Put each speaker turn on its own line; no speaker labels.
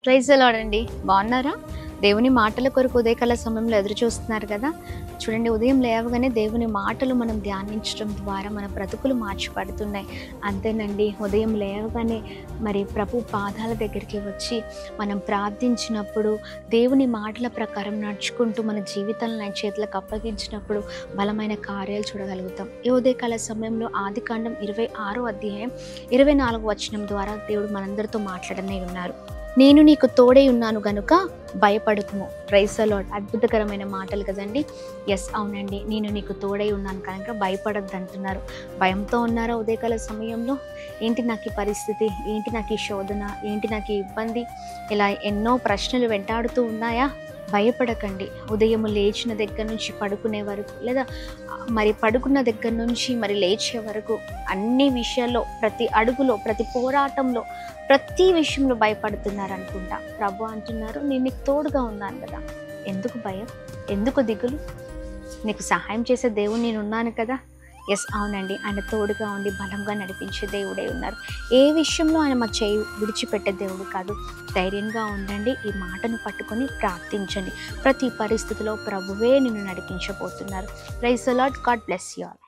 Praise the lord అండి. బాగున్నారా? దేవుని మాటల కొరకు ఉదయకాల సమయంలో ఎదురు చూస్తున్నారు కదా. చూడండి, ఉదయం లేవగానే దేవుని మాటలు మనం ధ్యానించడం ద్వారా మన బ్రతుకులు మార్చిపడుతున్నాయి. అంతేనండి, ఉదయం లేవగానే మరి ప్రభు పాదాల దగ్గరికి వచ్చి మనం ప్రార్థించినప్పుడు, దేవుని మాటల ప్రకారం నడుచుకుంటూ మన జీవితాలను ఆయన చేతులకు అప్పగించినప్పుడు బలమైన కార్యాలు చూడగలుగుతాం. ఈ ఉదయకాల సమయంలో ఆదికాండం 26వ అధ్యాయం 24వ వచనం ద్వారా దేవుడు మనందరితో మాట్లాడనే ఉన్నారు. నేను నీకు తోడై ఉన్నాను గనుక భయపడకుము. Praise the lord. అద్భుతకరమైన మాటలు కదండి. ఎస్, అవునండి, నేను నీకు తోడై ఉన్నాను కనుక భయపడద్దు అంటున్నారు. భయంతో ఉన్నారా ఉదయకాల సమయంలో? ఏంటి నాకు ఈ పరిస్థితి, ఏంటి నాకు ఈ శోధన, ఏంటి నాకు ఈ ఇబ్బంది, ఇలా ఎన్నో ప్రశ్నలు వెంటాడుతూ ఉన్నాయా? భయపడకండి. ఉదయం లేచిన దగ్గర నుంచి పడుకునే వరకు, లేదా మరి పడుకున్న దగ్గర నుంచి మరి లేచే వరకు అన్ని విషయాల్లో, ప్రతి అడుగులో, ప్రతి పోరాటంలో, ప్రతి విషయంలో భయపడుతున్నారు అనుకుంటా. ప్రభు అంటున్నారు, నేను నీకు తోడుగా ఉన్నాను కదా, ఎందుకు భయం, ఎందుకు దిగులు? నీకు సహాయం చేసే దేవుడు నేను ఉన్నాను కదా. ఎస్, అవునండి, ఆయన తోడుగా ఉండి బలంగా నడిపించే దేవుడే ఉన్నారు. ఏ విషయంలో ఆయన మా చేయి విడిచిపెట్టే దేవుడు కాదు. ధైర్యంగా ఉండండి. ఈ మాటను పట్టుకొని ప్రార్థించండి. ప్రతి పరిస్థితిలో ప్రభువే నిన్ను నడిపించబోతున్నారు. Praise the Lord. God bless you all.